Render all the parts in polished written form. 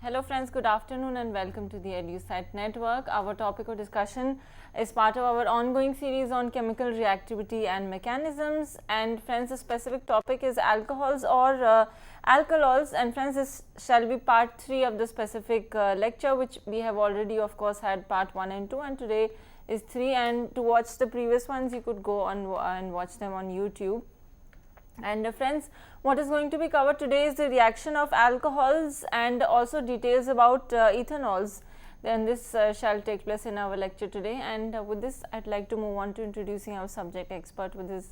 Hello friends, good afternoon and welcome to the EduSite network. Our topic of discussion is part of our ongoing series on chemical reactivity and mechanisms, and friends, the specific topic is alcohols or alkalols, and friends, this shall be part 3 of the specific lecture, which we have already of course had part 1 and 2, and today is 3, and to watch the previous ones you could go on and watch them on YouTube. And friends, what is going to be covered today is the reaction of alcohols and also details about ethanols. Then this shall take place in our lecture today, and with this I would like to move on to introducing our subject expert with us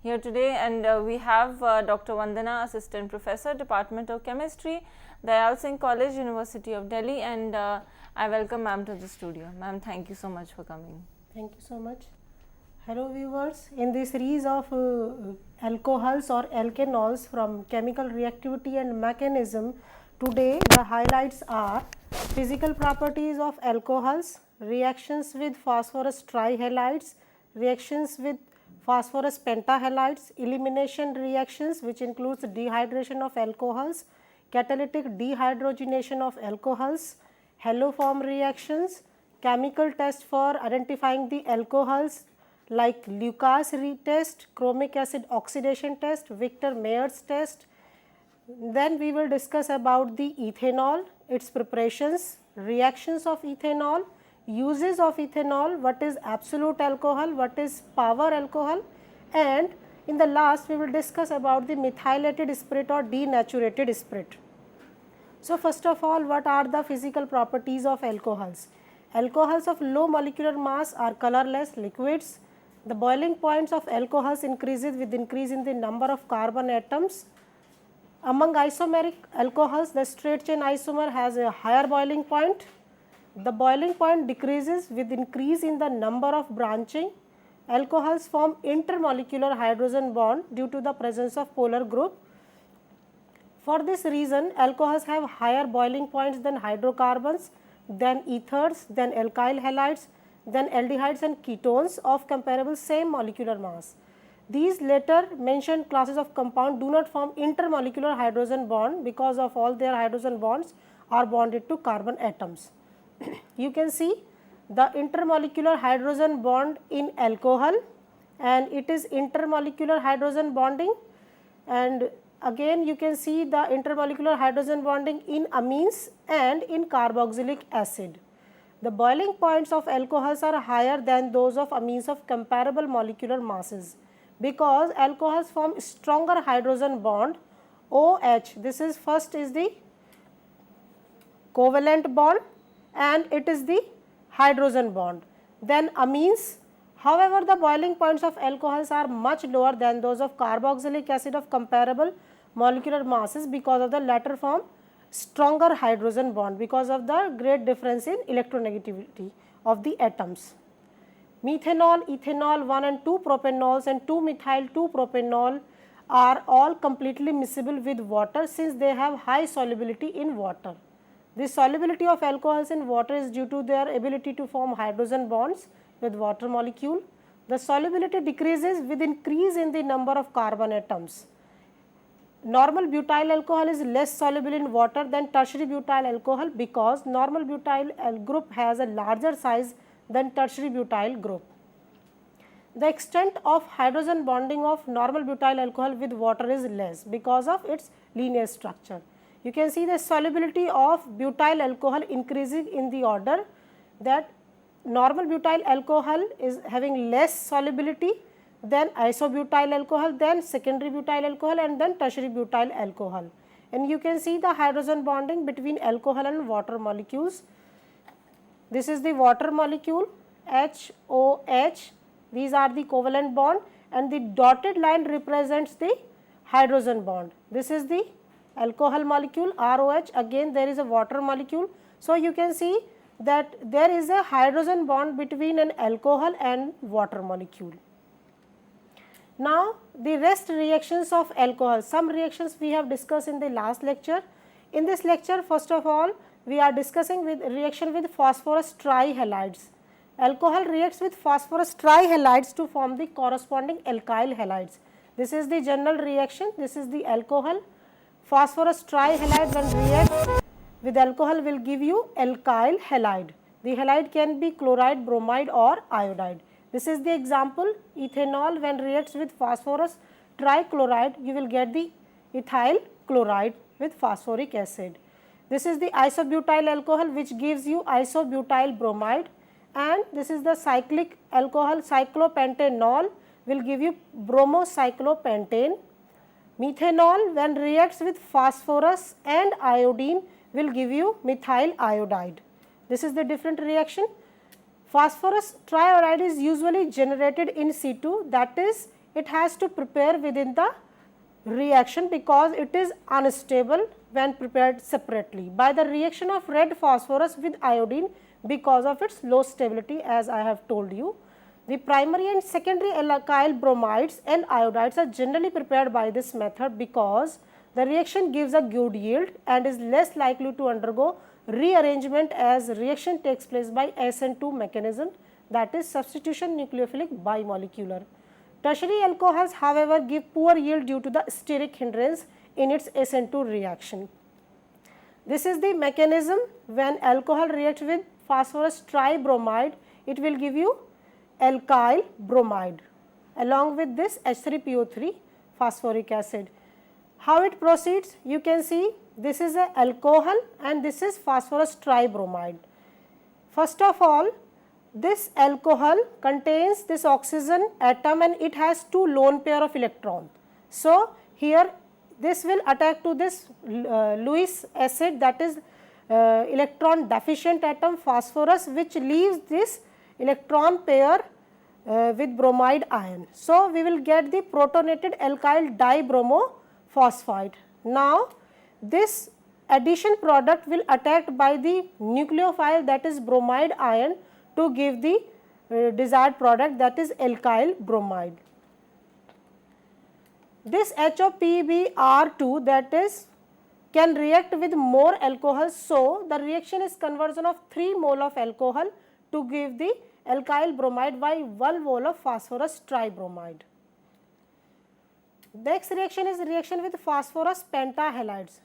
here today, and we have Dr. Vandana, Assistant Professor, Department of Chemistry, Dayal Singh College, University of Delhi, and I welcome ma'am to the studio. Ma'am, thank you so much for coming. Thank you so much. Hello viewers, in this series of alcohols or alkanols from chemical reactivity and mechanism, today the highlights are physical properties of alcohols, reactions with phosphorus trihalides, reactions with phosphorus penta halides, elimination reactions which includes dehydration of alcohols, catalytic dehydrogenation of alcohols, haloform reactions, chemical test for identifying the alcohols like Lucas retest, chromic acid oxidation test, Victor-Meyer's test. Then we will discuss about the ethanol, its preparations, reactions of ethanol, uses of ethanol, what is absolute alcohol, what is power alcohol, and in the last we will discuss about the methylated spirit or denatured spirit. So, first of all, what are the physical properties of alcohols? Alcohols of low molecular mass are colorless liquids. The boiling points of alcohols increases with increase in the number of carbon atoms. Among isomeric alcohols, the straight chain isomer has a higher boiling point. The boiling point decreases with increase in the number of branching. Alcohols form intermolecular hydrogen bond due to the presence of polar group. For this reason, alcohols have higher boiling points than hydrocarbons, than ethers, than alkyl halides, then aldehydes and ketones of comparable same molecular mass. These later mentioned classes of compound do not form intermolecular hydrogen bond because of all their hydrogen bonds are bonded to carbon atoms. You can see the intermolecular hydrogen bond in alcohol, and it is intermolecular hydrogen bonding, and again you can see the intermolecular hydrogen bonding in amines and in carboxylic acid. The boiling points of alcohols are higher than those of amines of comparable molecular masses because alcohols form stronger hydrogen bond OH. This is first is the covalent bond and it is the hydrogen bond. Then amines, however, the boiling points of alcohols are much lower than those of carboxylic acid of comparable molecular masses because of the latter form stronger hydrogen bond because of the great difference in electronegativity of the atoms. Methanol, ethanol, 1 and 2 propanols and 2-methyl 2-propanol are all completely miscible with water since they have high solubility in water. The solubility of alcohols in water is due to their ability to form hydrogen bonds with water molecule. The solubility decreases with increase in the number of carbon atoms. Normal butyl alcohol is less soluble in water than tertiary butyl alcohol because normal butyl group has a larger size than tertiary butyl group. The extent of hydrogen bonding of normal butyl alcohol with water is less because of its linear structure. You can see the solubility of butyl alcohol increasing in the order that normal butyl alcohol is having less solubility, then isobutyl alcohol, then secondary butyl alcohol, and then tertiary butyl alcohol. And you can see the hydrogen bonding between alcohol and water molecules. This is the water molecule HOH, these are the covalent bond, and the dotted line represents the hydrogen bond. This is the alcohol molecule ROH, again there is a water molecule. So, you can see that there is a hydrogen bond between an alcohol and water molecule. Now, the rest reactions of alcohol, some reactions we have discussed in the last lecture. In this lecture, first of all, we are discussing with reaction with phosphorus trihalides. Alcohol reacts with phosphorus trihalides to form the corresponding alkyl halides. This is the general reaction, this is the alcohol. Phosphorus trihalide when reacts with alcohol will give you alkyl halide. The halide can be chloride, bromide or iodide. This is the example. Ethanol when reacts with phosphorus trichloride, you will get the ethyl chloride with phosphoric acid. This is the isobutyl alcohol which gives you isobutyl bromide, and this is the cyclic alcohol cyclopentanol will give you bromocyclopentane. Methanol when reacts with phosphorus and iodine will give you methyl iodide. This is the different reaction. Phosphorus triiodide is usually generated in situ, that is it has to prepare within the reaction because it is unstable when prepared separately by the reaction of red phosphorus with iodine because of its low stability, as I have told you. The primary and secondary alkyl bromides and iodides are generally prepared by this method because the reaction gives a good yield and is less likely to undergo rearrangement as reaction takes place by SN2 mechanism, that is substitution nucleophilic bimolecular. Tertiary alcohols however give poor yield due to the steric hindrance in its SN2 reaction. This is the mechanism. When alcohol reacts with phosphorus tribromide, it will give you alkyl bromide along with this H3PO3 phosphoric acid. How it proceeds? You can see this is a alcohol and this is phosphorus tribromide. First of all, this alcohol contains this oxygen atom and it has two lone pair of electrons. So, here this will attack to this Lewis acid, that is electron deficient atom phosphorus, which leaves this electron pair with bromide ion. So, we will get the protonated alkyl dibromophosphide. Now, this addition product will attacked by the nucleophile, that is bromide ion, to give the desired product, that is alkyl bromide. This HOPBr2, that is can react with more alcohol. So, the reaction is conversion of 3 mole of alcohol to give the alkyl bromide by 1 mole of phosphorus tribromide. Next reaction is reaction with phosphorus penta halides.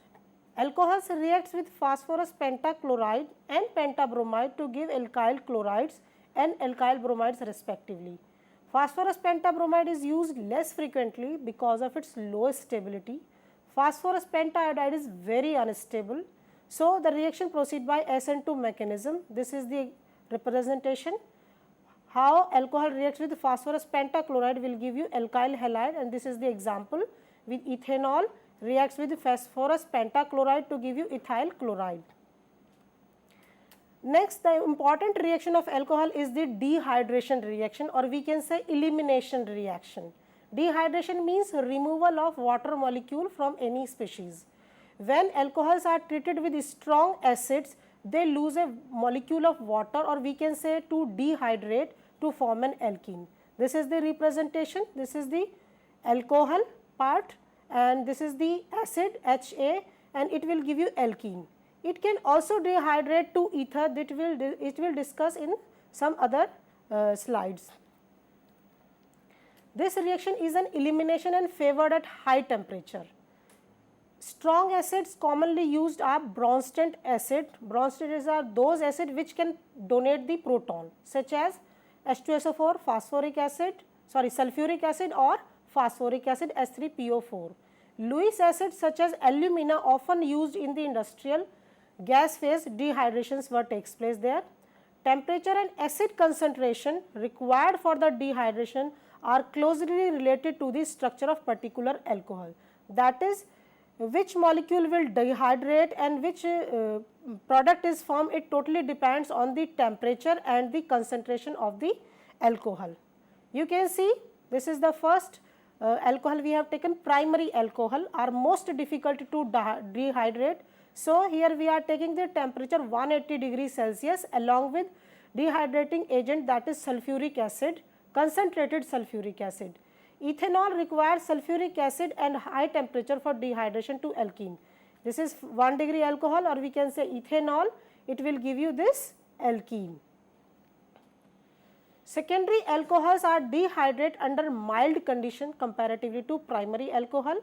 Alcohols reacts with phosphorus pentachloride and pentabromide to give alkyl chlorides and alkyl bromides respectively. Phosphorus pentabromide is used less frequently because of its low stability. Phosphorus pentaiodide is very unstable. So, the reaction proceeds by SN2 mechanism. This is the representation. How alcohol reacts with phosphorus pentachloride will give you alkyl halide, and this is the example. With ethanol reacts with phosphorus pentachloride to give you ethyl chloride. Next, the important reaction of alcohol is the dehydration reaction, or we can say elimination reaction. Dehydration means removal of water molecule from any species. When alcohols are treated with strong acids, they lose a molecule of water, or we can say to dehydrate to form an alkene. This is the representation. This is the alcohol part and this is the acid HA, and it will give you alkene. It can also dehydrate to ether, that it will discuss in some other slides. This reaction is an elimination and favored at high temperature. Strong acids commonly used are Bronsted acid. Bronsted are those acids which can donate the proton, such as H2SO4, phosphoric acid, sulfuric acid or phosphoric acid H3PO4. Lewis acids such as alumina often used in the industrial gas phase dehydrations were takes place there. Temperature and acid concentration required for the dehydration are closely related to the structure of particular alcohol. That is, which molecule will dehydrate and which product is formed, it totally depends on the temperature and the concentration of the alcohol. You can see this is the first alcohol we have taken, primary alcohol, are most difficult to dehydrate. So, here we are taking the temperature 180 degrees Celsius along with dehydrating agent, that is sulfuric acid, concentrated sulfuric acid. Ethanol requires sulfuric acid and high temperature for dehydration to alkene. This is 1 degree alcohol, or we can say ethanol, it will give you this alkene. Secondary alcohols are dehydrated under mild condition comparatively to primary alcohol.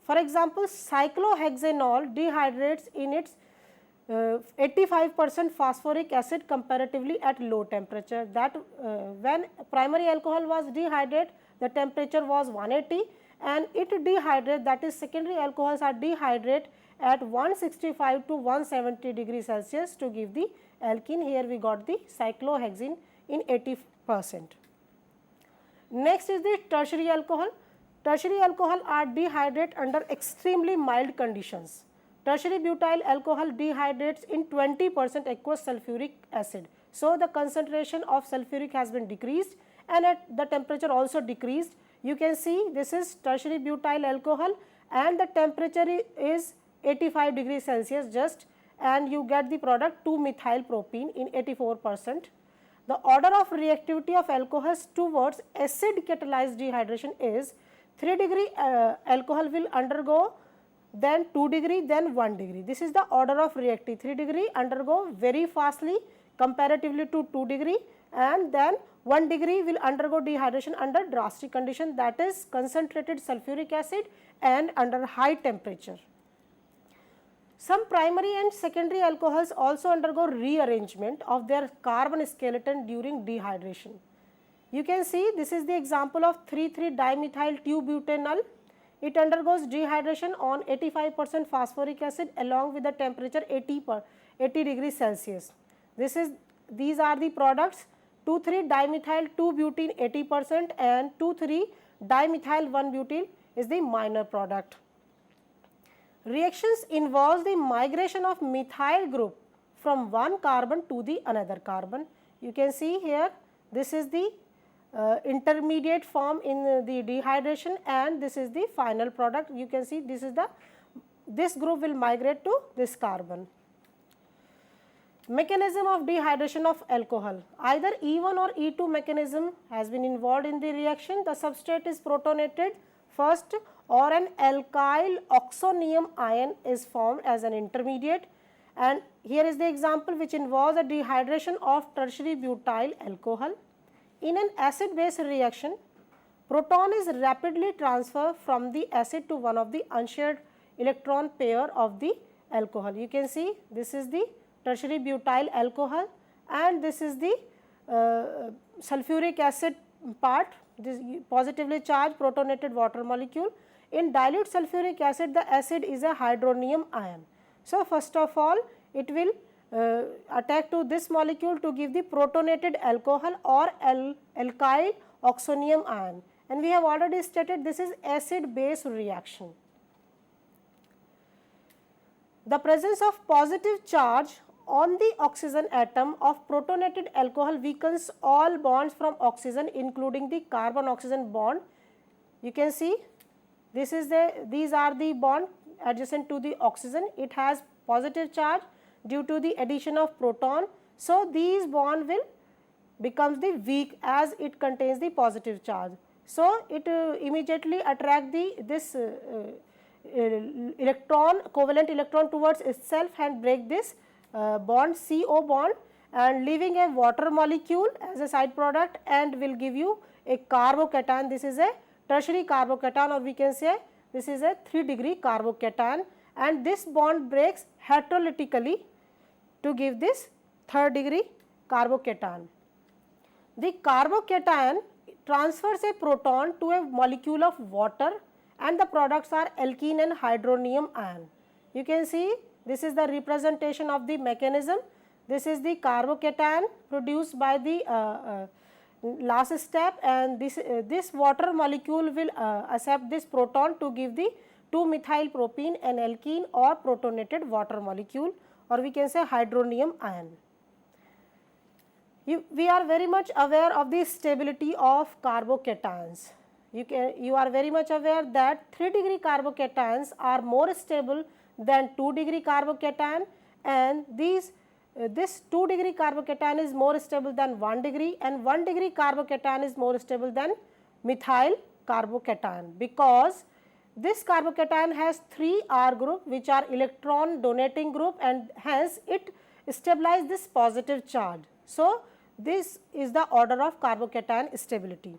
For example, cyclohexanol dehydrates in its 85% phosphoric acid comparatively at low temperature. That when primary alcohol was dehydrated, the temperature was 180, and it dehydrate, that is secondary alcohols are dehydrate at 165 to 170 degrees Celsius to give the alkene. Here we got the cyclohexene in 80%. Next is the tertiary alcohol. Tertiary alcohol are dehydrate under extremely mild conditions. Tertiary butyl alcohol dehydrates in 20% aqueous sulfuric acid. So, the concentration of sulfuric has been decreased and at the temperature also decreased. You can see this is tertiary butyl alcohol and the temperature is 85 degrees Celsius just, and you get the product 2-methyl propene in 84%. The order of reactivity of alcohols towards acid catalyzed dehydration is 3 degree alcohol will undergo, then 2 degree, then 1 degree. This is the order of reactivity. 3 degree undergo very fastly comparatively to 2 degree, and then 1 degree will undergo dehydration under drastic condition, that is concentrated sulfuric acid and under high temperature. Some primary and secondary alcohols also undergo rearrangement of their carbon skeleton during dehydration. You can see this is the example of 3,3-dimethyl 2-butanol. It undergoes dehydration on 85% phosphoric acid along with the temperature 80 degrees Celsius. These are the products 2,3-dimethyl 2-butene 80% and 2,3-dimethyl 1-butyl is the minor product. Reactions involves the migration of methyl group from one carbon to the another carbon. You can see here this is the intermediate form in the dehydration and this is the final product. You can see this group will migrate to this carbon. Mechanism of dehydration of alcohol. Either E1 or E2 mechanism has been involved in the reaction. The substrate is protonated first, or an alkyl oxonium ion is formed as an intermediate, and here is the example which involves the dehydration of tertiary butyl alcohol. In an acid base reaction, proton is rapidly transferred from the acid to one of the unshared electron pair of the alcohol. You can see this is the tertiary butyl alcohol and this is the sulfuric acid part, this positively charged protonated water molecule. In dilute sulfuric acid, the acid is a hydronium ion. So, first of all it will attack to this molecule to give the protonated alcohol or alkyl oxonium ion, and we have already stated this is acid base reaction. The presence of positive charge on the oxygen atom of protonated alcohol weakens all bonds from oxygen including the carbon oxygen bond. You can see these are the bond adjacent to the oxygen. It has positive charge due to the addition of proton. So, these bond will becomes the weak as it contains the positive charge. So, it immediately attract this electron, covalent electron towards itself and break this bond CO bond and leaving a water molecule as a side product and will give you a carbocation. This is a tertiary carbocation, or we can say this is a 3-degree carbocation, and this bond breaks heterolytically to give this 3rd-degree carbocation. The carbocation transfers a proton to a molecule of water and the products are alkene and hydronium ion. You can see this is the representation of the mechanism. This is the carbocation produced by the last step, and this water molecule will accept this proton to give the 2-methyl propene and alkene or protonated water molecule, or we can say hydronium ion. We are very much aware of the stability of carbocations. You are very much aware that 3-degree carbocations are more stable than 2-degree carbocation, and this 2-degree carbocation is more stable than 1 degree, and 1-degree carbocation is more stable than methyl carbocation, because this carbocation has 3 R group which are electron donating group, and hence it stabilizes this positive charge. So, this is the order of carbocation stability.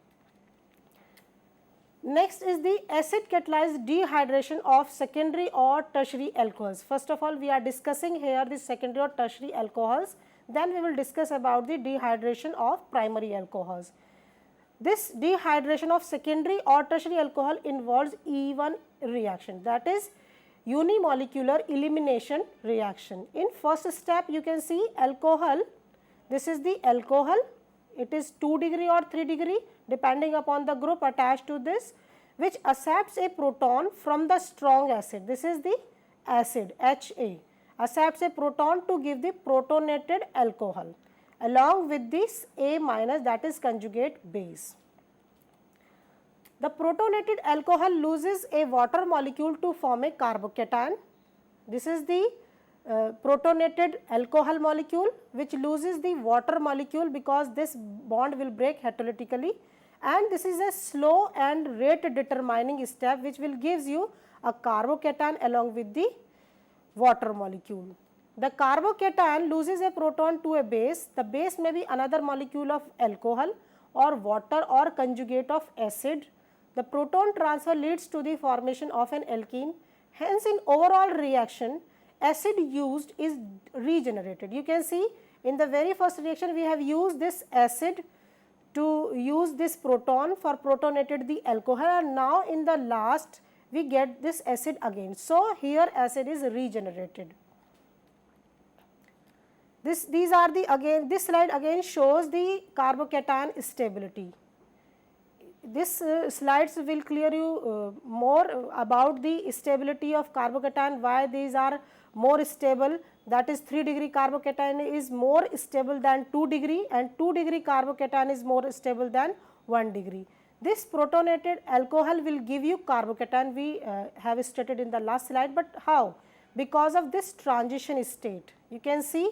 Next is the acid catalyzed dehydration of secondary or tertiary alcohols. First of all, we are discussing here the secondary or tertiary alcohols, then we will discuss about the dehydration of primary alcohols. This dehydration of secondary or tertiary alcohol involves E1 reaction, that is unimolecular elimination reaction. In first step you can see alcohol, this is the alcohol, it is 2 degree or 3 degree depending upon the group attached to this, which accepts a proton from the strong acid. This is the acid HA, accepts a proton to give the protonated alcohol along with this A minus, that is conjugate base. The protonated alcohol loses a water molecule to form a carbocation. This is the protonated alcohol molecule which loses the water molecule because this bond will break heterolytically, and this is a slow and rate determining step which will gives you a carbocation along with the water molecule. The carbocation loses a proton to a base. The base may be another molecule of alcohol or water or conjugate of acid. The proton transfer leads to the formation of an alkene. Hence, in overall reaction, acid used is regenerated. You can see in the very first reaction we have used this acid to use this proton for protonated the alcohol, and now in the last we get this acid again. So, here acid is regenerated. These are the again, this slide again shows the carbocation stability. This slides will clear you more about the stability of carbocation, why these are more stable, that is 3 degree carbocation is more stable than 2 degree and 2 degree carbocation is more stable than 1 degree. This protonated alcohol will give you carbocation, we have stated in the last slide, but how? Because of this transition state. You can see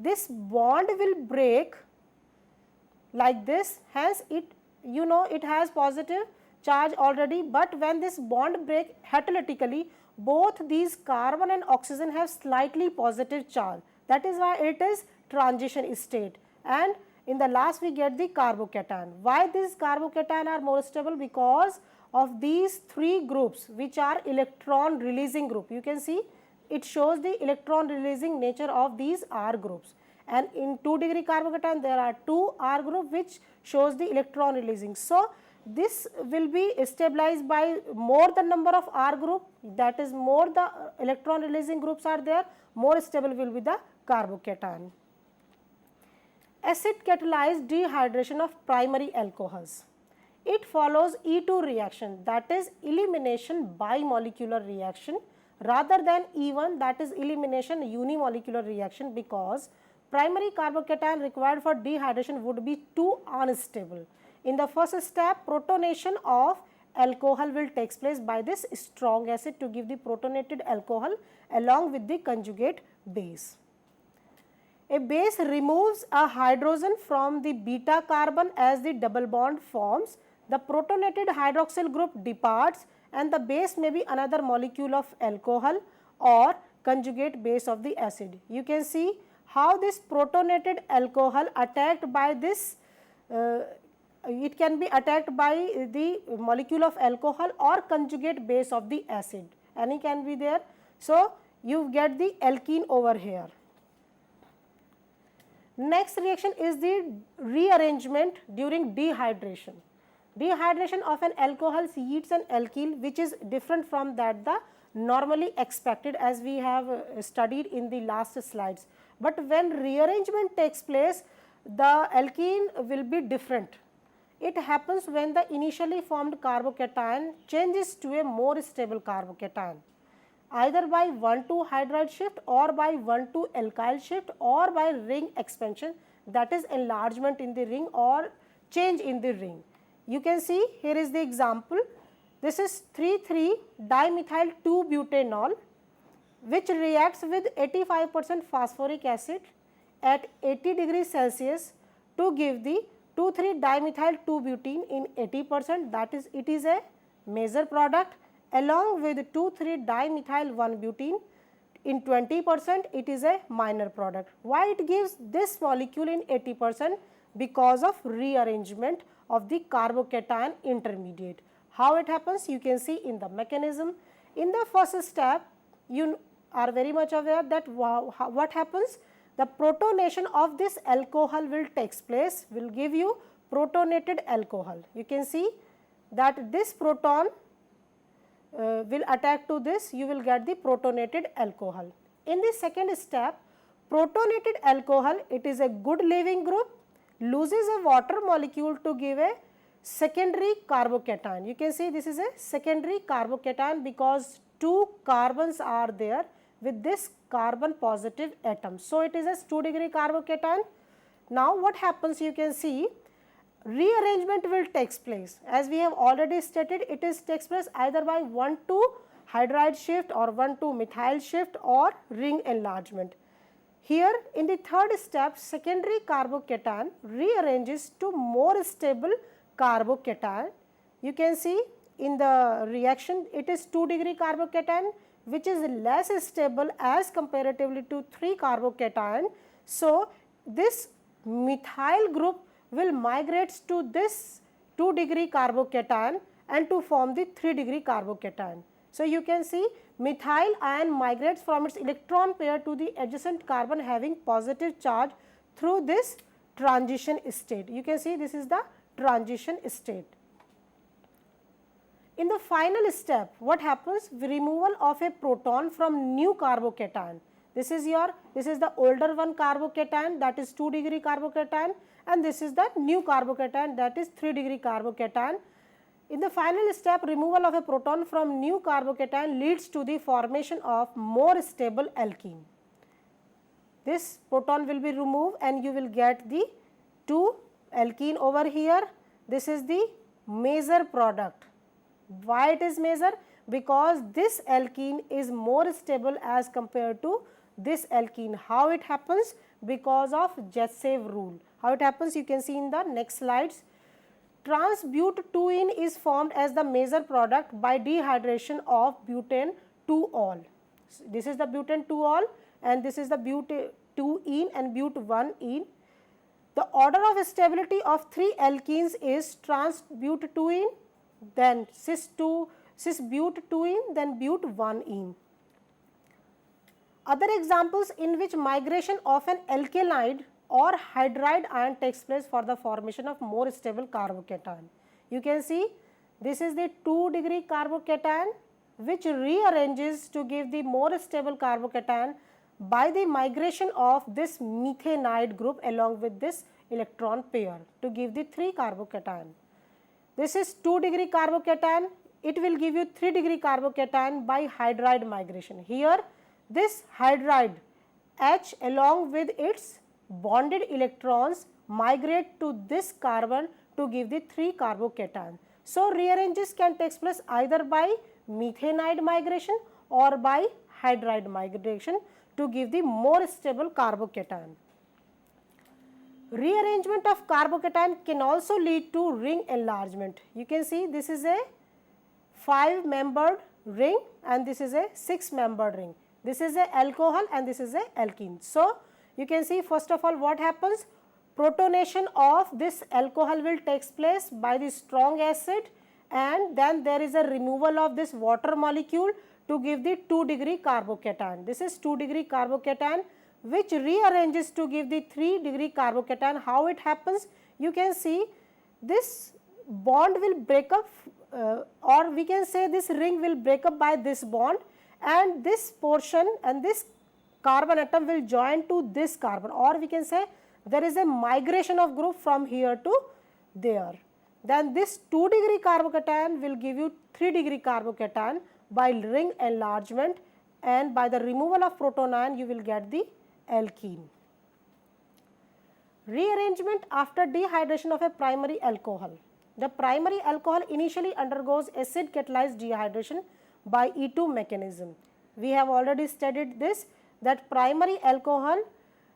this bond will break like this, hence it, you know, it has positive charge already, but when this bond break heterolytically, both these carbon and oxygen have slightly positive charge, that is why it is transition state, and in the last we get the carbocation. Why these carbocation are more stable? Because of these 3 groups which are electron releasing group. You can see it shows the electron releasing nature of these R groups, and in 2 degree carbocation there are 2 R group which shows the electron releasing. So, this will be stabilized by more the number of R group, that is more the electron releasing groups are there, more stable will be the carbocation. Acid catalyzed dehydration of primary alcohols. It follows E2 reaction, that is elimination bimolecular reaction rather than E1, that is elimination unimolecular reaction, because primary carbocation required for dehydration would be too unstable. In the first step, protonation of alcohol will takes place by this strong acid to give the protonated alcohol along with the conjugate base. A base removes a hydrogen from the beta carbon as the double bond forms. The protonated hydroxyl group departs and the base may be another molecule of alcohol or conjugate base of the acid. You can see how this protonated alcohol attacked by this, it can be attacked by the molecule of alcohol or conjugate base of the acid, any can be there. So, you get the alkene over here. Next reaction is the rearrangement during dehydration. Dehydration of an alcohol yields an alkyl which is different from that the normally expected, as we have studied in the last slides. But when rearrangement takes place, the alkene will be different. It happens when the initially formed carbocation changes to a more stable carbocation, either by 1,2 hydride shift or by 1,2 alkyl shift or by ring expansion, that is enlargement in the ring or change in the ring. You can see here is the example. This is 3,3-dimethyl 2-butanol which reacts with 85% phosphoric acid at 80 degrees Celsius to give the 2,3-dimethyl 2-butene in 80%, that is it is a major product, along with 2,3-dimethyl 1-butene in 20%, it is a minor product. Why it gives this molecule in 80%? Because of rearrangement of the carbocation intermediate. How it happens? You can see in the mechanism. In the first step, you are very much aware that what happens? The protonation of this alcohol will takes place, will give you protonated alcohol. You can see that this proton will attack to this, you will get the protonated alcohol. In the second step, protonated alcohol, it is a good leaving group, loses a water molecule to give a secondary carbocation. You can see this is a secondary carbocation because 2 carbons are there with this carbon positive atom. So, it is a 2-degree carbocation. Now, what happens? You can see rearrangement will takes place. As we have already stated, it is takes place either by 1,2 hydride shift or 1,2 methyl shift or ring enlargement. Here in the third step, secondary carbocation rearranges to more stable carbocation. You can see in the reaction it is 2-degree carbocation which is less stable as comparatively to 3 carbocation. So, this methyl group will migrate to this 2-degree carbocation and to form the 3-degree carbocation. So, you can see methyl ion migrates from its electron pair to the adjacent carbon having positive charge through this transition state. You can see this is the transition state. In the final step, what happens? Removal of a proton from new carbocation. This is the older one carbocation, that is 2-degree carbocation, and this is the new carbocation, that is 3-degree carbocation. In the final step, removal of a proton from new carbocation leads to the formation of more stable alkene. This proton will be removed and you will get the 2 alkene over here. This is the major product. Why it is major? Because this alkene is more stable as compared to this alkene. How it happens? Because of Jetsev rule. How it happens? You can see in the next slides. Trans-but-2-ene is formed as the major product by dehydration of butane 2-ol. This is the butane 2-ol and this is the but-2-ene and but-1-ene. The order of stability of 3 alkenes is trans-but-2-ene, then cis-but-2-ene, then but-1-ene. Other examples in which migration of an alkanide or hydride ion takes place for the formation of more stable carbocation. You can see this is the 2-degree carbocation which rearranges to give the more stable carbocation by the migration of this methanide group along with this electron pair to give the 3 carbocation. This is 2-degree carbocation, it will give you 3-degree carbocation by hydride migration. Here this hydride H along with its bonded electrons migrate to this carbon to give the 3 carbocation. So, rearranges can take place either by methanide migration or by hydride migration to give the more stable carbocation. Rearrangement of carbocation can also lead to ring enlargement. You can see this is a 5-membered ring and this is a 6-membered ring. This is a alcohol and this is a alkene. So, you can see first of all what happens? Protonation of this alcohol will take place by the strong acid and then there is a removal of this water molecule to give the 2-degree carbocation. This is 2-degree carbocation which rearranges to give the 3-degree carbocation. How it happens? You can see this bond will break up or we can say this ring will break up by this bond and this portion and this carbon atom will join to this carbon, or we can say there is a migration of group from here to there. Then this 2-degree carbocation will give you 3-degree carbocation by ring enlargement, and by the removal of proton ion you will get the alkene. Rearrangement after dehydration of a primary alcohol. The primary alcohol initially undergoes acid catalyzed dehydration by E2 mechanism. We have already studied this, that primary alcohol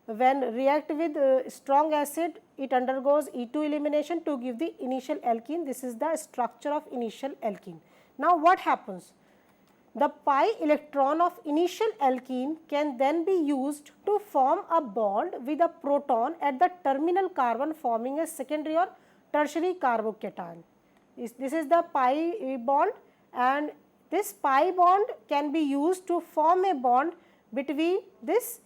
when react with strong acid, it undergoes E2 elimination to give the initial alkene. This is the structure of initial alkene. Now what happens? The pi electron of initial alkene can then be used to form a bond with a proton at the terminal carbon, forming a secondary or tertiary carbocation. This is the pi bond, and this pi bond can be used to form a bond between this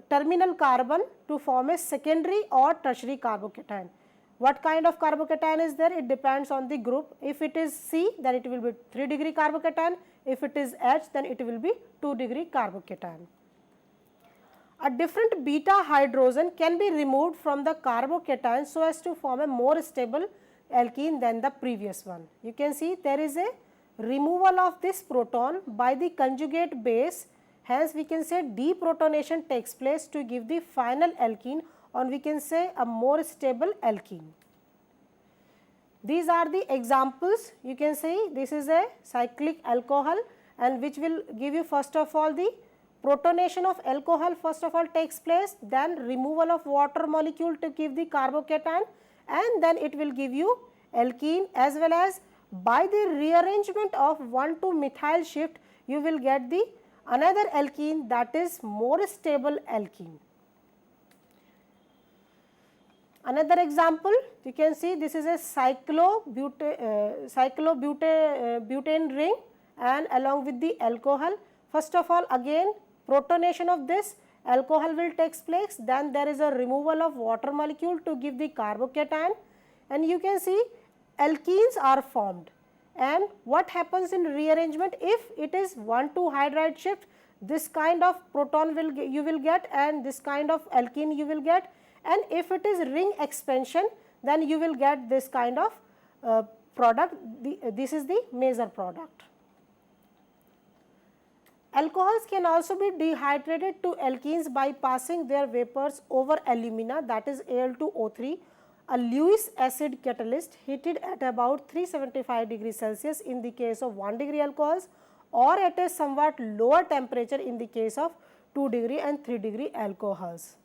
terminal carbon to form a secondary or tertiary carbocation. What kind of carbocation is there? It depends on the group. If it is C, then it will be 3 degree carbocation. If it is H, then it will be 2 degree carbocation. A different beta hydrogen can be removed from the carbocation so as to form a more stable alkene than the previous one. You can see there is a removal of this proton by the conjugate base, hence we can say deprotonation takes place to give the final alkene, or we can say a more stable alkene. These are the examples. You can see this is a cyclic alcohol, and which will give you first of all the protonation of alcohol first of all takes place, then removal of water molecule to give the carbocation, and then it will give you alkene, as well as by the rearrangement of 1,2 methyl shift you will get the another alkene, that is more stable alkene. Another example, you can see this is a cyclobutane ring, and along with the alcohol. First of all, again protonation of this alcohol will take place, then there is a removal of water molecule to give the carbocation, and you can see alkenes are formed. And what happens in rearrangement? If it is 1,2 hydride shift, this kind of proton you will get, and this kind of alkene you will get, and if it is ring expansion, then you will get this kind of product. This is the major product. Alcohols can also be dehydrated to alkenes by passing their vapors over alumina, that is Al2O3, a Lewis acid catalyst heated at about 375 degrees Celsius in the case of 1 degree alcohols, or at a somewhat lower temperature in the case of 2 degree and 3 degree alcohols.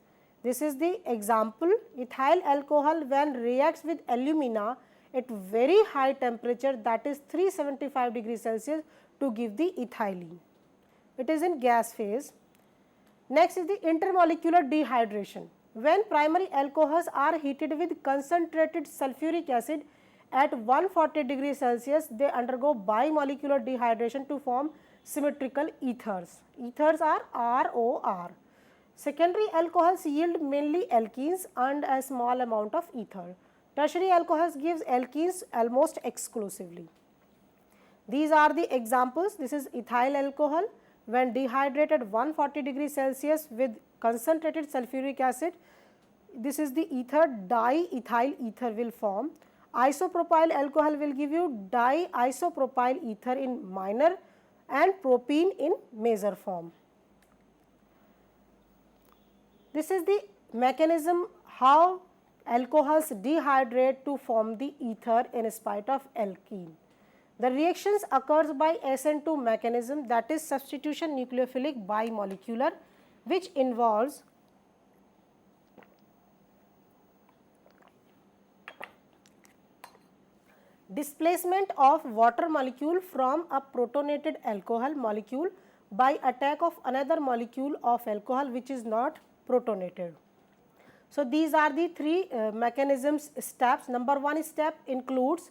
This is the example. Ethyl alcohol when reacts with alumina at very high temperature, that is 375 degrees Celsius, to give the ethylene. It is in gas phase. Next is the intermolecular dehydration. When primary alcohols are heated with concentrated sulfuric acid at 140 degrees Celsius, they undergo bimolecular dehydration to form symmetrical ethers. Ethers are ROR. Secondary alcohols yield mainly alkenes and a small amount of ether. Tertiary alcohols gives alkenes almost exclusively. These are the examples. This is ethyl alcohol when dehydrated 140 degrees Celsius with concentrated sulfuric acid. This is the ether, diethyl ether will form. Isopropyl alcohol will give you diisopropyl ether in minor and propene in major form. This is the mechanism how alcohols dehydrate to form the ether in spite of alkene. The reactions occurs by SN2 mechanism, that is substitution nucleophilic bimolecular, which involves displacement of water molecule from a protonated alcohol molecule by attack of another molecule of alcohol which is not protonated. So, these are the three mechanisms steps. Number 1 step includes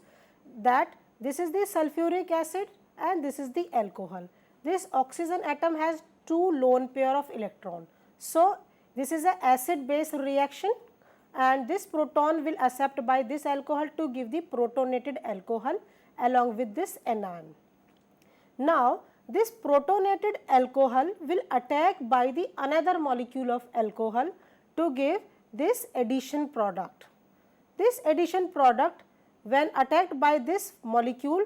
that this is the sulfuric acid and this is the alcohol. This oxygen atom has 2 lone pair of electron. So, this is an acid base reaction, and this proton will accept by this alcohol to give the protonated alcohol along with this anion. Now, this protonated alcohol will attack by the another molecule of alcohol to give this addition product. This addition product when attacked by this molecule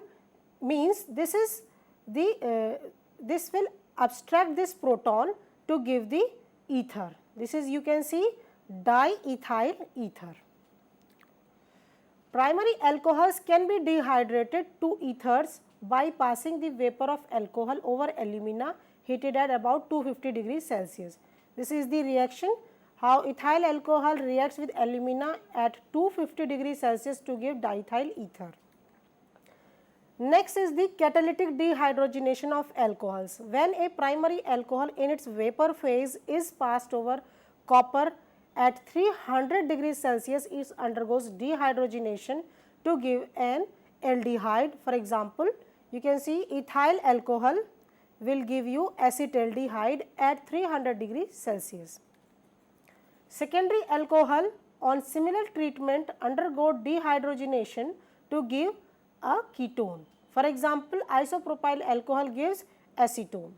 means this is the this will abstract this proton to give the ether. This is, you can see, diethyl ether. Primary alcohols can be dehydrated to ethers by passing the vapor of alcohol over alumina heated at about 250 degrees Celsius. This is the reaction how ethyl alcohol reacts with alumina at 250 degrees Celsius to give diethyl ether. Next is the catalytic dehydrogenation of alcohols. When a primary alcohol in its vapor phase is passed over copper at 300 degrees Celsius, it undergoes dehydrogenation to give an aldehyde. For example, you can see ethyl alcohol will give you acetaldehyde at 300 degrees Celsius. Secondary alcohol on similar treatment undergo dehydrogenation to give a ketone. For example, isopropyl alcohol gives acetone.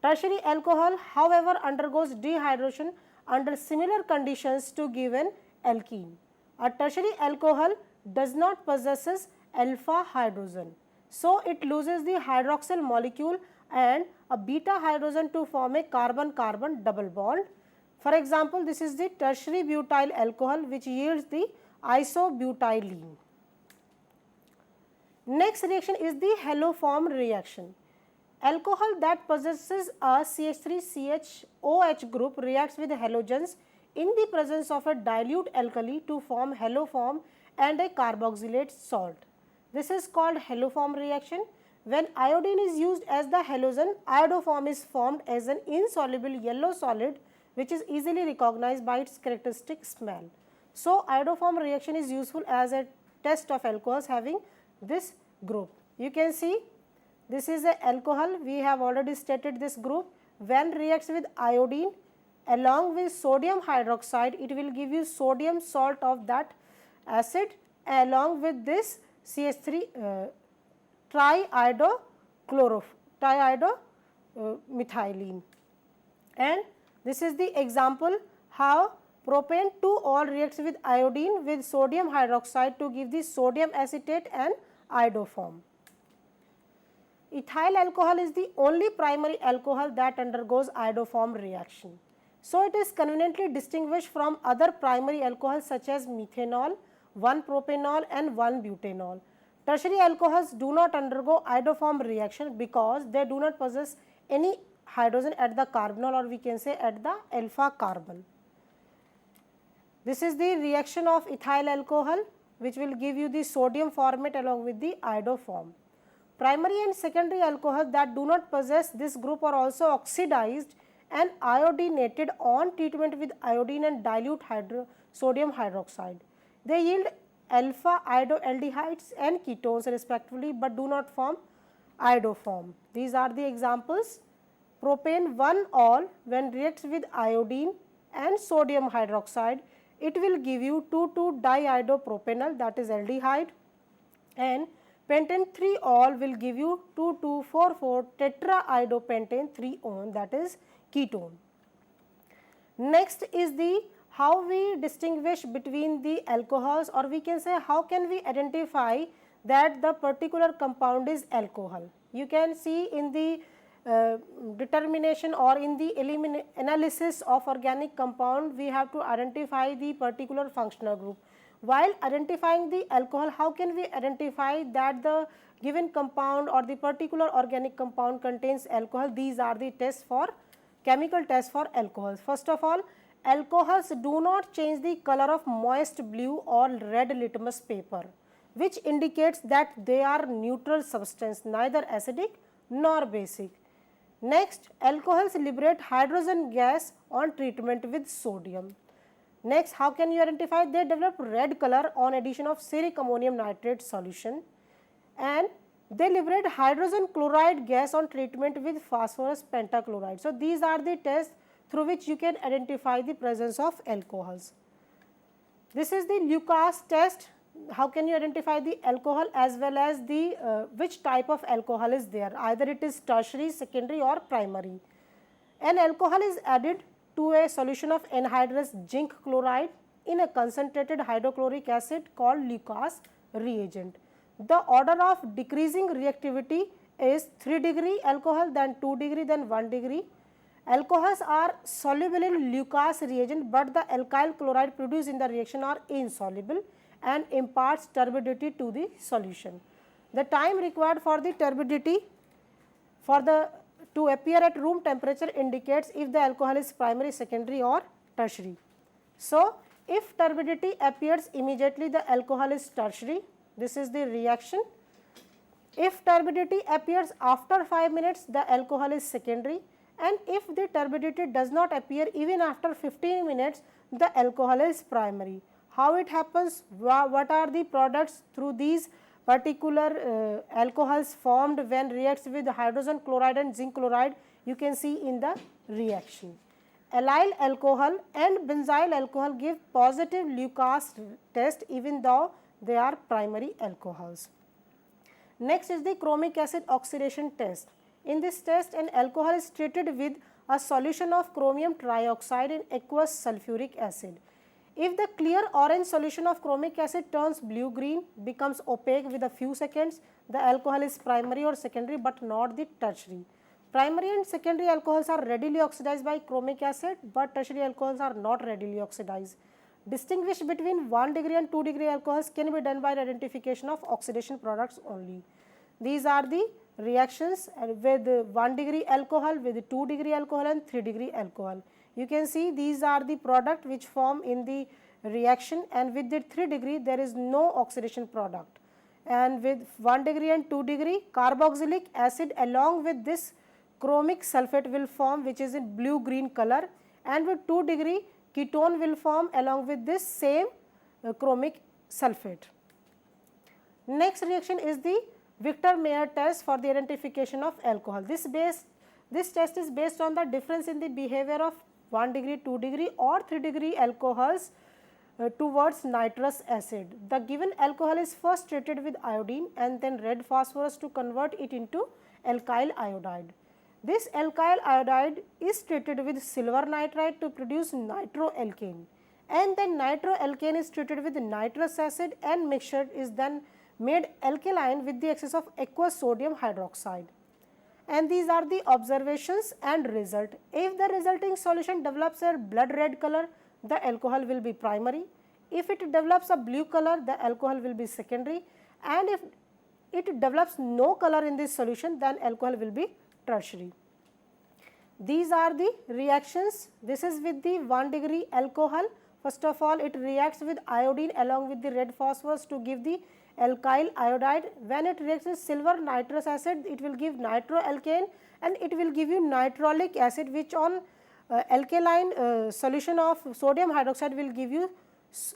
Tertiary alcohol, however, undergoes dehydration under similar conditions to give an alkene. A tertiary alcohol does not possess alpha hydrogen, so it loses the hydroxyl molecule and a beta hydrogen to form a carbon-carbon double bond. For example, this is the tertiary butyl alcohol which yields the isobutylene. Next reaction is the haloform reaction. Alcohol that possesses a CH3CHOH group reacts with halogens in the presence of a dilute alkali to form haloform and a carboxylate salt. This is called haloform reaction. When iodine is used as the halogen, iodoform is formed as an insoluble yellow solid which is easily recognized by its characteristic smell. So, iodoform reaction is useful as a test of alcohols having this group. You can see this is a alcohol, we have already stated this group. When reacts with iodine along with sodium hydroxide, it will give you sodium salt of that acid along with this CH3 triiodomethylene. And this is the example how propane 2-ol reacts with iodine with sodium hydroxide to give the sodium acetate and iodoform. Ethyl alcohol is the only primary alcohol that undergoes iodoform reaction. So, it is conveniently distinguished from other primary alcohols such as methanol, 1-propanol and 1-butanol. Tertiary alcohols do not undergo iodoform reaction because they do not possess any hydrogen at the carbonyl, or we can say at the alpha carbon. This is the reaction of ethyl alcohol which will give you the sodium formate along with the iodoform. Primary and secondary alcohols that do not possess this group are also oxidized and iodinated on treatment with iodine and dilute sodium hydroxide. They yield alpha iodoaldehydes and ketones respectively, but do not form iodoform. These are the examples. Propane 1-ol when reacts with iodine and sodium hydroxide, it will give you 2,2-diiodopropanol, that is aldehyde, and pentane 3-ol will give you 2,2,4,4-tetraiodopentane 3-one, that is ketone. Next is the how we distinguish between the alcohols, or we can say how can we identify that the particular compound is alcohol. You can see in the determination or in the analysis of organic compound, we have to identify the particular functional group. While identifying the alcohol, how can we identify that the given compound or the particular organic compound contains alcohol? These are the tests for chemical tests for alcohols. First of all, alcohols do not change the color of moist blue or red litmus paper, which indicates that they are neutral substance, neither acidic nor basic. Next, alcohols liberate hydrogen gas on treatment with sodium. Next, how can you identify? They develop red color on addition of steric ammonium nitrate solution, and they liberate hydrogen chloride gas on treatment with phosphorus pentachloride. So, these are the tests through which you can identify the presence of alcohols. This is the Lucas test. How can you identify the alcohol as well as the which type of alcohol is there? Either it is tertiary, secondary or primary. An alcohol is added to a solution of anhydrous zinc chloride in a concentrated hydrochloric acid called Lucas reagent. The order of decreasing reactivity is 3 degree alcohol, then 2 degree, then 1 degree. Alcohols are soluble in Lucas reagent, but the alkyl chloride produced in the reaction are insoluble and imparts turbidity to the solution. The time required for the turbidity to appear at room temperature indicates if the alcohol is primary, secondary or tertiary. So, if turbidity appears immediately, the alcohol is tertiary. This is the reaction. If turbidity appears after 5 minutes, the alcohol is secondary, and if the turbidity does not appear even after 15 minutes, the alcohol is primary. How it happens? What are the products through these particular alcohols formed when reacts with hydrogen chloride and zinc chloride, you can see in the reaction. Allyl alcohol and benzyl alcohol give positive Lucas test even though they are primary alcohols. Next is the chromic acid oxidation test. In this test, an alcohol is treated with a solution of chromium trioxide in aqueous sulfuric acid. If the clear orange solution of chromic acid turns blue-green, becomes opaque with a few seconds, the alcohol is primary or secondary but not the tertiary. Primary and secondary alcohols are readily oxidized by chromic acid, but tertiary alcohols are not readily oxidized. Distinguish between 1 degree and 2 degree alcohols can be done by the identification of oxidation products only. These are the reactions with 1 degree alcohol, with 2 degree alcohol and 3 degree alcohol. You can see these are the product which form in the reaction, and with the 3 degree there is no oxidation product, and with 1 degree and 2 degree carboxylic acid along with this chromic sulfate will form, which is in blue green color, and with 2 degree ketone will form along with this same chromic sulfate. Next reaction is the Victor-Mayer test for the identification of alcohol. This test is based on the difference in the behavior of 1 degree, 2 degree or 3 degree alcohols towards nitrous acid. The given alcohol is first treated with iodine and then red phosphorus to convert it into alkyl iodide. This alkyl iodide is treated with silver nitride to produce nitroalkane, and then nitroalkane is treated with nitrous acid and mixture is then made alkaline with the excess of aqueous sodium hydroxide. And these are the observations and result. If the resulting solution develops a blood red color, the alcohol will be primary. If it develops a blue color, the alcohol will be secondary, and if it develops no color in this solution, then alcohol will be tertiary. These are the reactions. This is with the 1 degree alcohol. First of all, it reacts with iodine along with the red phosphorus to give the alkyl iodide. When it reacts with silver nitrous acid, it will give nitroalkane, and it will give you nitrolic acid, which on alkaline solution of sodium hydroxide will give you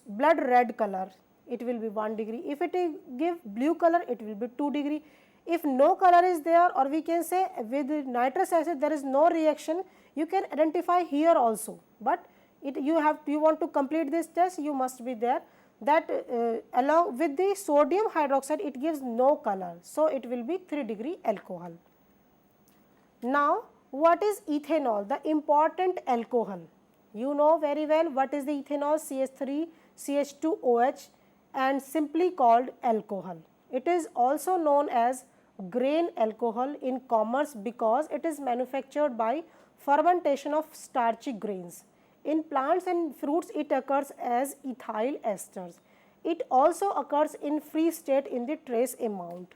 blood red color. It will be 1 degree. If it give blue color, it will be 2 degree. If no color is there, or we can say with nitrous acid there is no reaction, you can identify here also, but you want to complete this test, you must be there that along with the sodium hydroxide it gives no color, so it will be 3 degree alcohol. Now what is ethanol, the important alcohol? You know very well what is the ethanol, CH3 CH2OH, and simply called alcohol. It is also known as grain alcohol in commerce because it is manufactured by fermentation of starchy grains. In plants and fruits it occurs as ethyl esters. It also occurs in free state in the trace amount.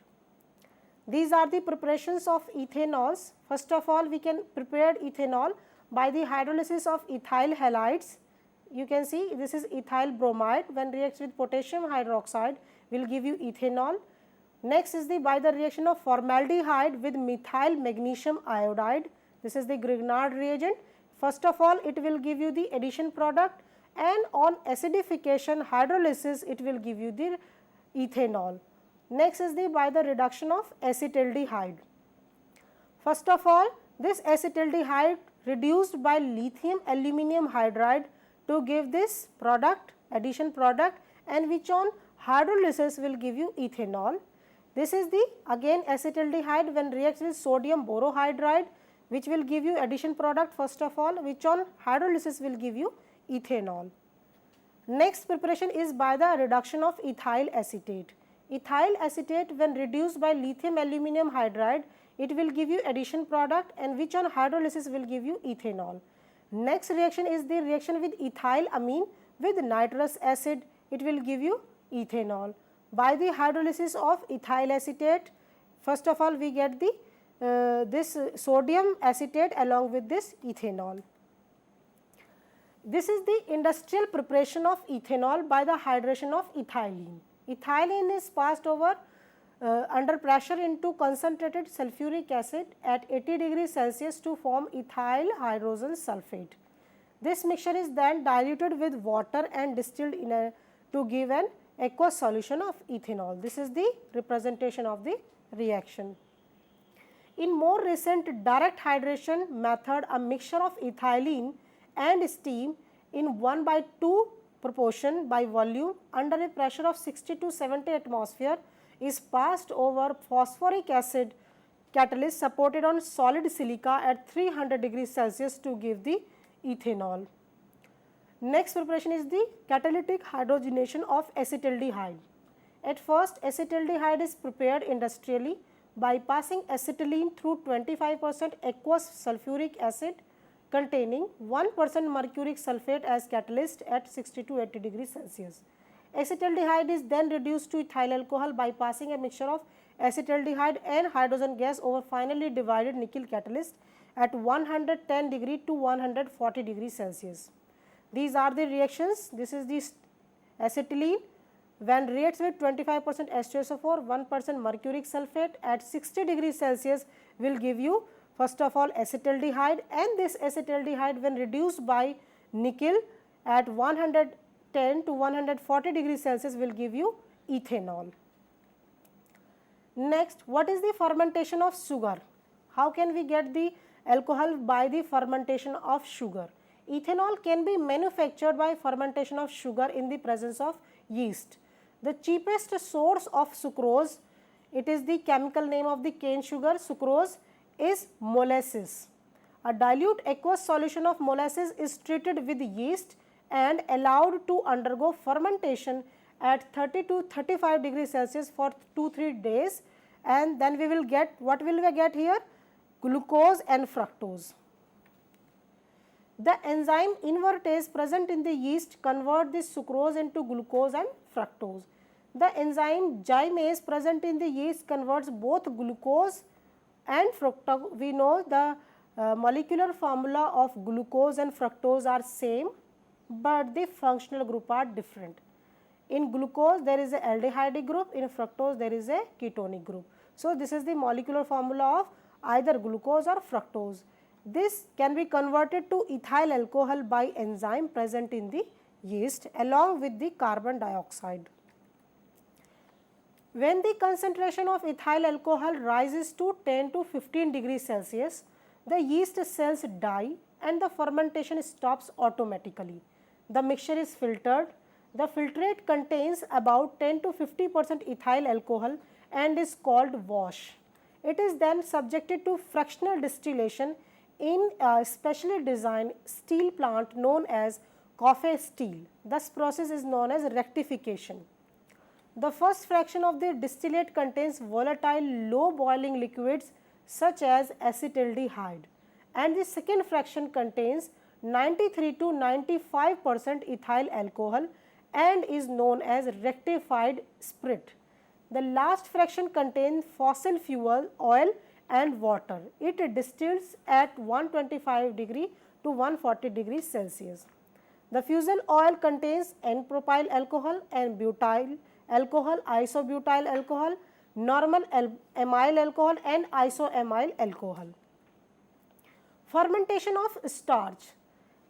These are the preparations of ethanols. First of all, we can prepare ethanol by the hydrolysis of ethyl halides. You can see this is ethyl bromide, when reacts with potassium hydroxide will give you ethanol. Next is by the reaction of formaldehyde with methyl magnesium iodide. This is the Grignard reagent. First of all, it will give you the addition product, and on acidification hydrolysis it will give you the ethanol. Next is by the reduction of acetaldehyde. First of all, this acetaldehyde reduced by lithium aluminum hydride to give this product, addition product, and which on hydrolysis will give you ethanol. This is again acetaldehyde when reacts with sodium borohydride, which will give you addition product first of all, which on hydrolysis will give you ethanol. Next preparation is by the reduction of ethyl acetate. Ethyl acetate when reduced by lithium aluminum hydride, it will give you addition product, and which on hydrolysis will give you ethanol. Next reaction is the reaction with ethyl amine with nitrous acid, it will give you ethanol. By the hydrolysis of ethyl acetate, first of all we get this sodium acetate along with this ethanol. This is the industrial preparation of ethanol by the hydration of ethylene. Ethylene is passed over under pressure into concentrated sulfuric acid at 80 degrees Celsius to form ethyl hydrogen sulfate. This mixture is then diluted with water and distilled to give an aqueous solution of ethanol. This is the representation of the reaction. In more recent direct hydration method, a mixture of ethylene and steam in 1/2 proportion by volume under a pressure of 60 to 70 atmosphere is passed over phosphoric acid catalyst supported on solid silica at 300 degrees Celsius to give the ethanol. Next preparation is the catalytic hydrogenation of acetaldehyde. At first, acetaldehyde is prepared industrially by passing acetylene through 25% aqueous sulfuric acid containing 1% mercuric sulfate as catalyst at 60 to 80 degrees Celsius. Acetaldehyde is then reduced to ethyl alcohol by passing a mixture of acetaldehyde and hydrogen gas over finely divided nickel catalyst at 110 degree to 140 degrees Celsius. These are the reactions. This is the acetylene when reacts with 25% H2SO4, 1% mercuric sulfate at 60 degrees Celsius will give you first of all acetaldehyde, and this acetaldehyde when reduced by nickel at 110 to 140 degrees Celsius will give you ethanol. Next, what is the fermentation of sugar? How can we get the alcohol by the fermentation of sugar? Ethanol can be manufactured by fermentation of sugar in the presence of yeast. The cheapest source of sucrose, it is the chemical name of the cane sugar, sucrose, is molasses. A dilute aqueous solution of molasses is treated with yeast and allowed to undergo fermentation at 30 to 35 degrees Celsius for 2-3 days, and then we will get, what will we get here? Glucose and fructose. The enzyme invertase present in the yeast convert this sucrose into glucose and fructose. The enzyme gymase present in the yeast converts both glucose and fructose. We know the molecular formula of glucose and fructose are same, but the functional group are different. In glucose there is a aldehyde group, in fructose there is a ketonic group. So, this is the molecular formula of either glucose or fructose. This can be converted to ethyl alcohol by enzyme present in the yeast along with the carbon dioxide. When the concentration of ethyl alcohol rises to 10 to 15 degrees Celsius, the yeast cells die and the fermentation stops automatically. The mixture is filtered. The filtrate contains about 10 to 50% ethyl alcohol and is called wash. It is then subjected to fractional distillation in a specially designed steel plant known as Coffey steel. This process is known as rectification. The first fraction of the distillate contains volatile low boiling liquids such as acetaldehyde, and the second fraction contains 93 to 95% ethyl alcohol and is known as rectified spirit. The last fraction contains fossil fuel, oil and water. It distills at 125 degree to 140 degrees Celsius. The fusel oil contains N-propyl alcohol and butyl alcohol, isobutyl alcohol, normal amyl alcohol and isoamyl alcohol. Fermentation of starch.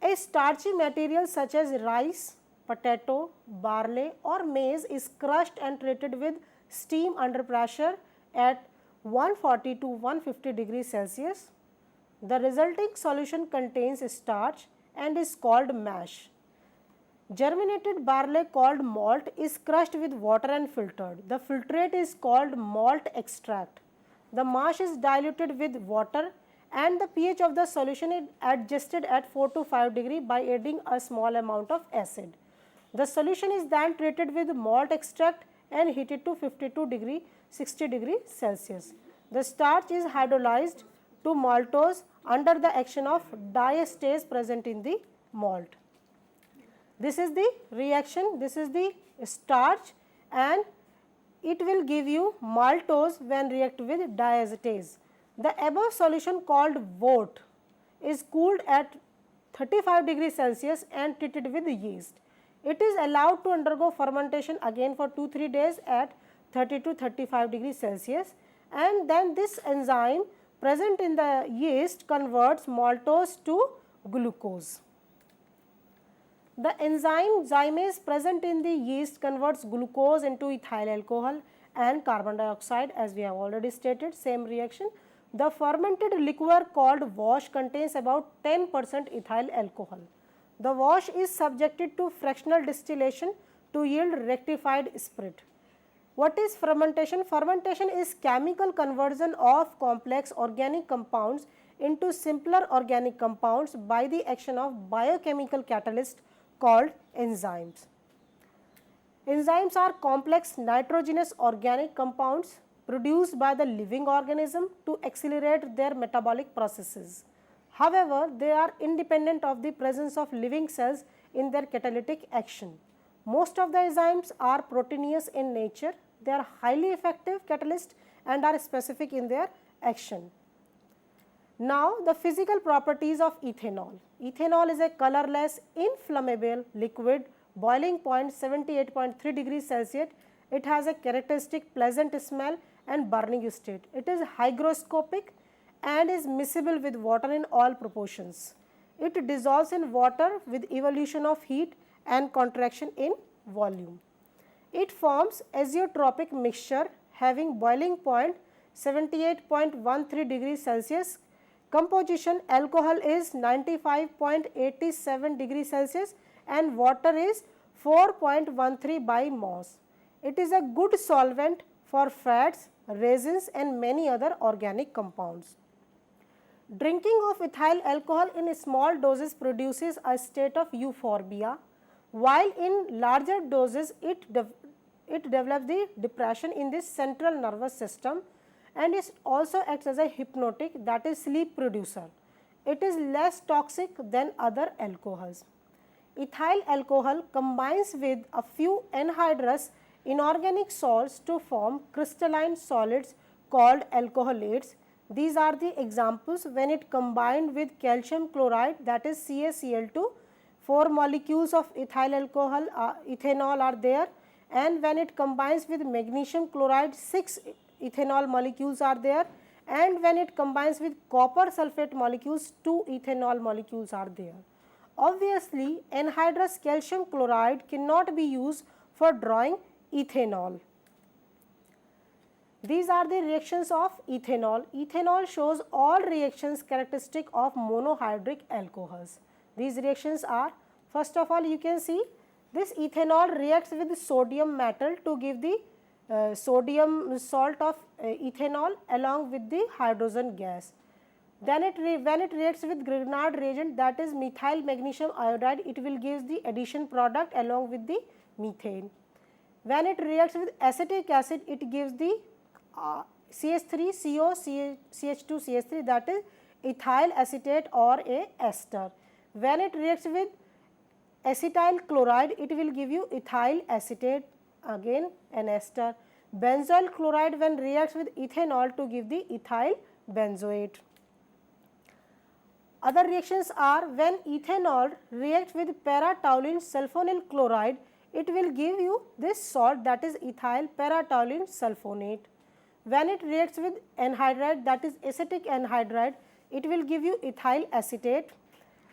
A starchy material such as rice, potato, barley or maize is crushed and treated with steam under pressure at 140 to 150 degrees Celsius. The resulting solution contains starch and is called mash. Germinated barley called malt is crushed with water and filtered. The filtrate is called malt extract. The mash is diluted with water and the pH of the solution is adjusted at 4 to 5 degree by adding a small amount of acid. The solution is then treated with malt extract and heated to 52 degree 60 degree Celsius. The starch is hydrolyzed to maltose under the action of diastase present in the malt. This is the reaction, this is the starch and it will give you maltose when react with diastase. The above solution called wort is cooled at 35 degrees Celsius and treated with yeast. It is allowed to undergo fermentation again for 2-3 days at 30 to 35 degrees Celsius, and then this enzyme present in the yeast converts maltose to glucose. The enzyme zymase present in the yeast converts glucose into ethyl alcohol and carbon dioxide, as we have already stated, same reaction. The fermented liquor called wash contains about 10% ethyl alcohol. The wash is subjected to fractional distillation to yield rectified spirit. What is fermentation? Fermentation is chemical conversion of complex organic compounds into simpler organic compounds by the action of biochemical catalyst called enzymes. Enzymes are complex nitrogenous organic compounds produced by the living organism to accelerate their metabolic processes. However, they are independent of the presence of living cells in their catalytic action. Most of the enzymes are proteinous in nature. They are highly effective catalysts and are specific in their action. Now, the physical properties of ethanol. Ethanol is a colorless, inflammable liquid, boiling point 78.3 degrees Celsius. It has a characteristic pleasant smell and burning state. It is hygroscopic and is miscible with water in all proportions. It dissolves in water with evolution of heat and contraction in volume. It forms azeotropic mixture having boiling point 78.13 degrees Celsius. Composition: alcohol is 95.87 degrees Celsius and water is 4.13 by moss. It is a good solvent for fats, resins and many other organic compounds. Drinking of ethyl alcohol in small doses produces a state of euphorbia, while in larger doses it develops the depression in the central nervous system, and it also acts as a hypnotic, that is sleep producer. It is less toxic than other alcohols. Ethyl alcohol combines with a few anhydrous inorganic salts to form crystalline solids called alcoholates. These are the examples. When it combined with calcium chloride, that is CaCl2, 4 molecules of ethyl alcohol ethanol are there, and when it combines with magnesium chloride, 6 ethanol molecules are there, and when it combines with copper sulfate molecules, 2 ethanol molecules are there. Obviously, anhydrous calcium chloride cannot be used for drawing ethanol. These are the reactions of ethanol. Ethanol shows all reactions characteristic of monohydric alcohols. These reactions are, first of all, you can see this ethanol reacts with sodium metal to give the sodium salt of ethanol along with the hydrogen gas. Then when it reacts with Grignard reagent, that is methyl magnesium iodide, it will give the addition product along with the methane. When it reacts with acetic acid, it gives the CH3CO CH2CH3, that is ethyl acetate or a ester. When it reacts with acetyl chloride, it will give you ethyl acetate, again an ester. Benzoyl chloride when reacts with ethanol to give the ethyl benzoate. Other reactions are, when ethanol reacts with para-toluene sulfonyl chloride, it will give you this salt, that is ethyl para-toluene sulfonate. When it reacts with anhydride, that is acetic anhydride, it will give you ethyl acetate,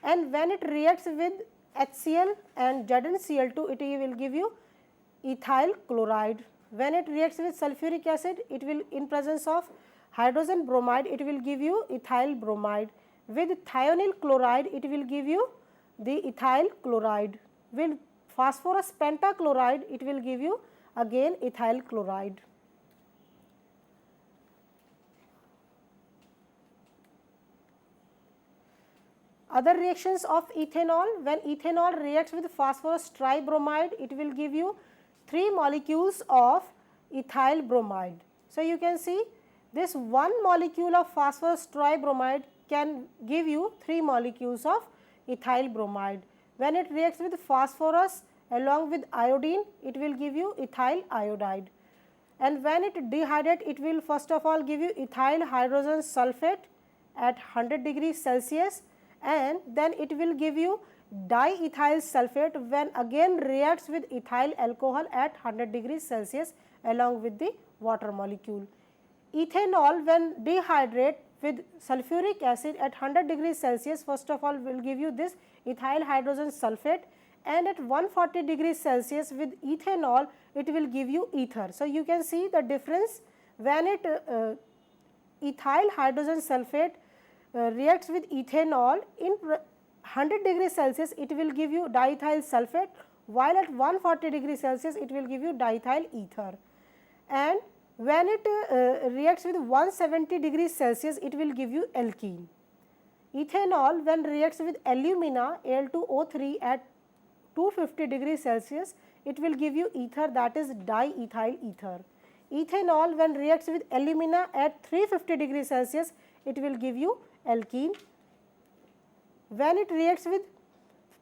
and when it reacts with HCl and ZnCl2, it will give you ethyl chloride. When it reacts with sulfuric acid, it will, in presence of hydrogen bromide, it will give you ethyl bromide. With thionyl chloride, it will give you the ethyl chloride. With phosphorus pentachloride, it will give you again ethyl chloride. Other reactions of ethanol, when ethanol reacts with phosphorus tribromide, it will give you 3 molecules of ethyl bromide. So, you can see this 1 molecule of phosphorus tribromide can give you 3 molecules of ethyl bromide. When it reacts with phosphorus along with iodine, it will give you ethyl iodide. And when it dehydrates, it will first of all give you ethyl hydrogen sulfate at 100 degrees Celsius, and then it will give you diethyl sulfate when again reacts with ethyl alcohol at 100 degrees Celsius along with the water molecule. Ethanol when dehydrate with sulfuric acid at 100 degrees Celsius, first of all will give you this ethyl hydrogen sulfate, and at 140 degrees Celsius with ethanol it will give you ether. So, you can see the difference when it ethyl hydrogen sulfate reacts with ethanol in 100 degrees Celsius it will give you diethyl sulfate, while at 140 degrees Celsius it will give you diethyl ether. And when it reacts with 170 degrees Celsius it will give you alkene. Ethanol when reacts with alumina Al2O3 at 250 degrees Celsius it will give you ether, that is diethyl ether. Ethanol when reacts with alumina at 350 degrees Celsius it will give you alkene. When it reacts with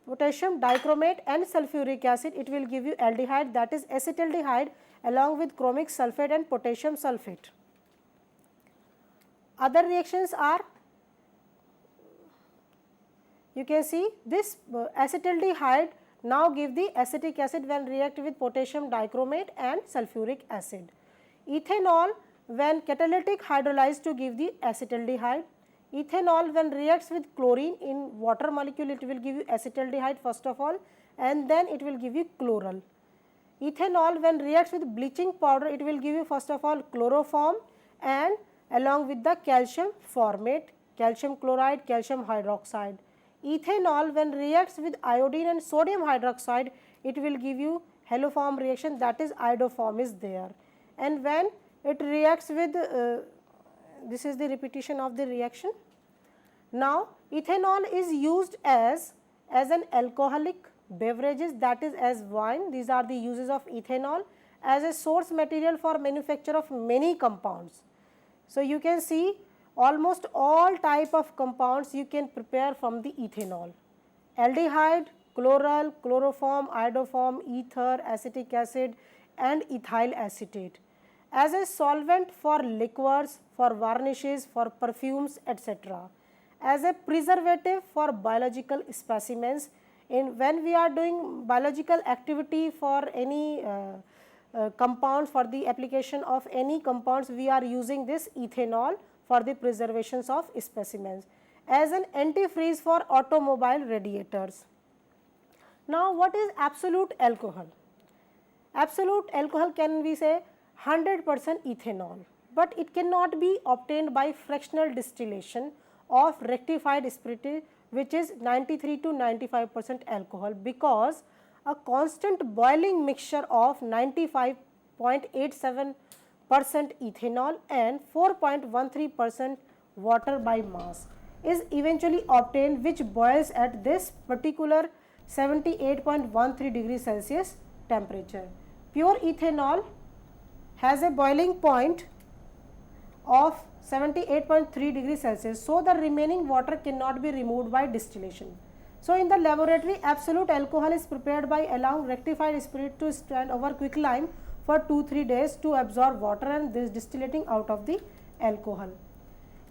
potassium dichromate and sulfuric acid it will give you aldehyde, that is acetaldehyde along with chromic sulfate and potassium sulfate. Other reactions are, you can see this acetaldehyde now give the acetic acid when react with potassium dichromate and sulfuric acid. Ethanol when catalytic hydrolyzed to give the acetaldehyde. Ethanol when reacts with chlorine in water molecule it will give you acetaldehyde first of all and then it will give you chloral. Ethanol when reacts with bleaching powder it will give you first of all chloroform and along with the calcium formate, calcium chloride, calcium hydroxide. Ethanol when reacts with iodine and sodium hydroxide it will give you haloform reaction, that is iodoform is there. And when it reacts with this is the repetition of the reaction. Now ethanol is used as an alcoholic beverages, that is as wine. These are the uses of ethanol as a source material for manufacture of many compounds. So, you can see almost all type of compounds you can prepare from the ethanol: aldehyde, chloral, chloroform, iodoform, ether, acetic acid and ethyl acetate. As a solvent for liquors, for varnishes, for perfumes, etc. As a preservative for biological specimens. When we are doing biological activity for any compounds, for the application of any compounds, we are using this ethanol for the preservations of specimens. As an antifreeze for automobile radiators. Now, what is absolute alcohol? Absolute alcohol can we say 100% ethanol, but it cannot be obtained by fractional distillation of rectified spirit, which is 93 to 95% alcohol, because a constant boiling mixture of 95.87% ethanol and 4.13% water by mass is eventually obtained, which boils at this particular 78.13 degrees Celsius temperature. Pure ethanol has a boiling point of 78.3 degrees Celsius. So, the remaining water cannot be removed by distillation. So, in the laboratory absolute alcohol is prepared by allowing rectified spirit to stand over quicklime for 2-3 days to absorb water and this distillating out of the alcohol.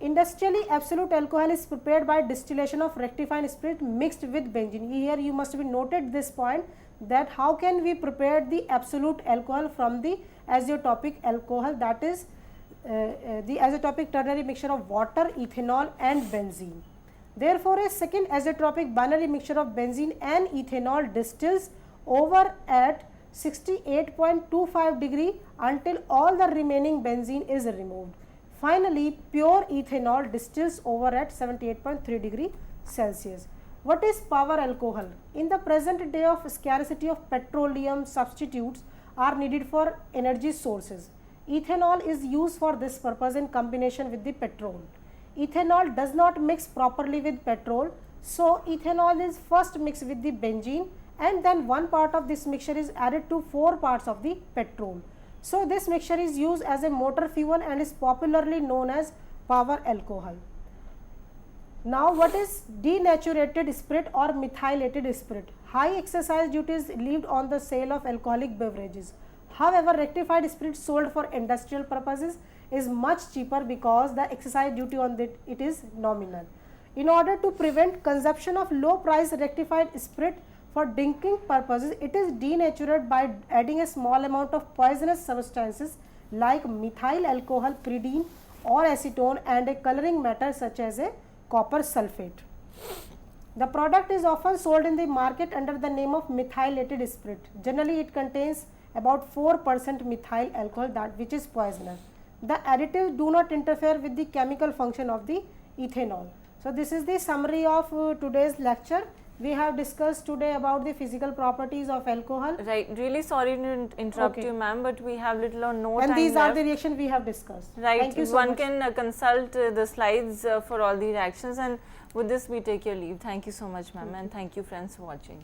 Industrially absolute alcohol is prepared by distillation of rectified spirit mixed with benzene. Here you must be noted this point, that how can we prepare the absolute alcohol from the azeotropic alcohol, that is the azeotropic ternary mixture of water, ethanol and benzene. Therefore, a second azeotropic binary mixture of benzene and ethanol distills over at 68.25 degree until all the remaining benzene is removed. Finally, pure ethanol distills over at 78.3 degree Celsius. What is power alcohol? In the present day of scarcity of petroleum, substitutes are needed for energy sources. Ethanol is used for this purpose in combination with the petrol. Ethanol does not mix properly with petrol, so ethanol is first mixed with the benzene and then one part of this mixture is added to 4 parts of the petrol. So, this mixture is used as a motor fuel and is popularly known as power alcohol. Now, what is denaturated spirit or methylated spirit? High exercise duty is levied on the sale of alcoholic beverages. However, rectified spirit sold for industrial purposes is much cheaper because the excise duty on it is nominal. In order to prevent consumption of low price rectified spirit for drinking purposes, it is denatured by adding a small amount of poisonous substances like methyl alcohol, pyridine or acetone and a coloring matter such as a copper sulfate. The product is often sold in the market under the name of methylated spirit. Generally, it contains about 4% methyl alcohol, that which is poisonous. The additives do not interfere with the chemical function of the ethanol. So, this is the summary of today's lecture. We have discussed today about the physical properties of alcohol. Right. Really sorry to interrupt Okay. you, ma'am, but we have little or no time And these left. are the reactions we have discussed. Right. Thank you so One much. can consult the slides for all the reactions, and with this we take your leave. Thank you so much, ma'am, and thank you friends for watching.